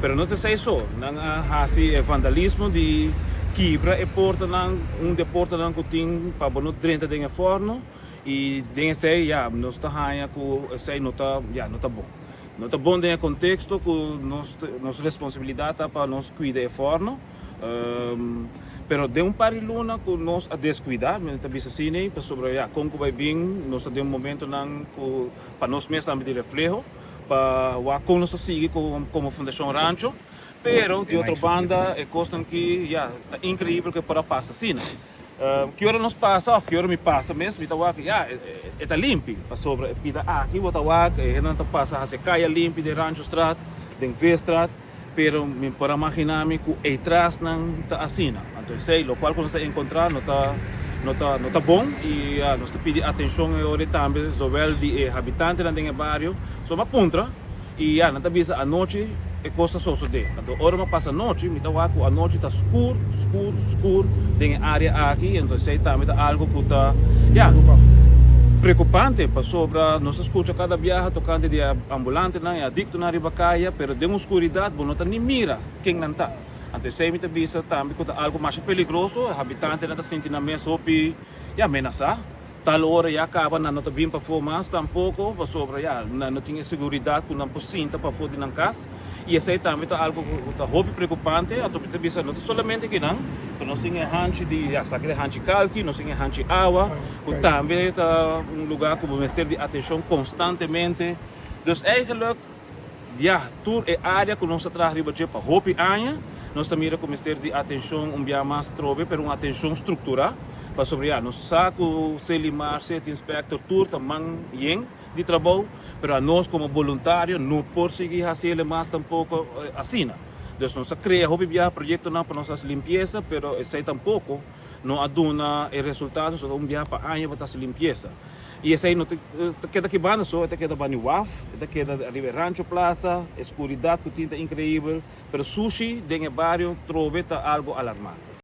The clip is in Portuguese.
Pero não te sei só, não há vandalismo de quebra e porta não deporta não que tem para bono dentro de forno e den sei ja nós tá hanha com sei não tá não tá bom. Não tá bom dentro contexto que nossa responsabilidade tá para nós cuidar do forno. Pero de par de luna que nós a descuidar, mas também assim nem para sobre como vai bem, nós de momento não para nós mesmos também de reflejo, para o nós sigue como Fundação Rancho, pero de outra banda é coisa que é incrível que para passa assim, que hora nos passa, que hora me passa mesmo, então é limpo, para sobre pida aqui o tawa, não tá passa a se caia limpo de Rancho Strat, de Vestrat. Pero para imaginar-me que é atrás não está assim, então sei, o qual quando você encontrar não tá bom e nós te pedir atenção agora também, zowel de habitantes do bairro, só uma ponta e não tá visa a noite é costa só de, então hora uma passa a noite, me tá a noite tá escuro na área aqui, então sei também tá algo que tá preocupante para sobre nós escuta cada viagem tocante de ambulante não é adicto na ribacaia, pero de escuridade não tá nem mira quem não tá. Então sei me visa também que tá algo mais perigoso, habitante não tá sentindo mesa opi ameaçar. Tal hora acaba não tá bem para formas tampouco para sobre não tinha segurança que não possível para fora na casa. E esse também tá algo que tá hobby preocupante, então me visa não somente que não, que nós temos hanche de saque de hanche calque, nós temos hanche água, que também tá lugar que vamos ter de atenção constantemente. Dus eigenlijk tour é área que nós traz riba para hobby anya, nós também vamos ter de atenção mais trobe, pero uma atenção estrutural. Para sobre nós saco selimar set inspector tour também de trabalho, pero nós como voluntário não conseguimos fazer mais tampouco assim. Então nós cria hobby projeto não para nossas limpeza, pero esse tampouco não aduna o resultado só viagem para año para essa limpeza. E esse aí não queda que banda só, até queda bani waf, até queda ali Rancho Plaza, escuridade que tinta incrível, pero sushi dentro do bairro trove algo alarmante.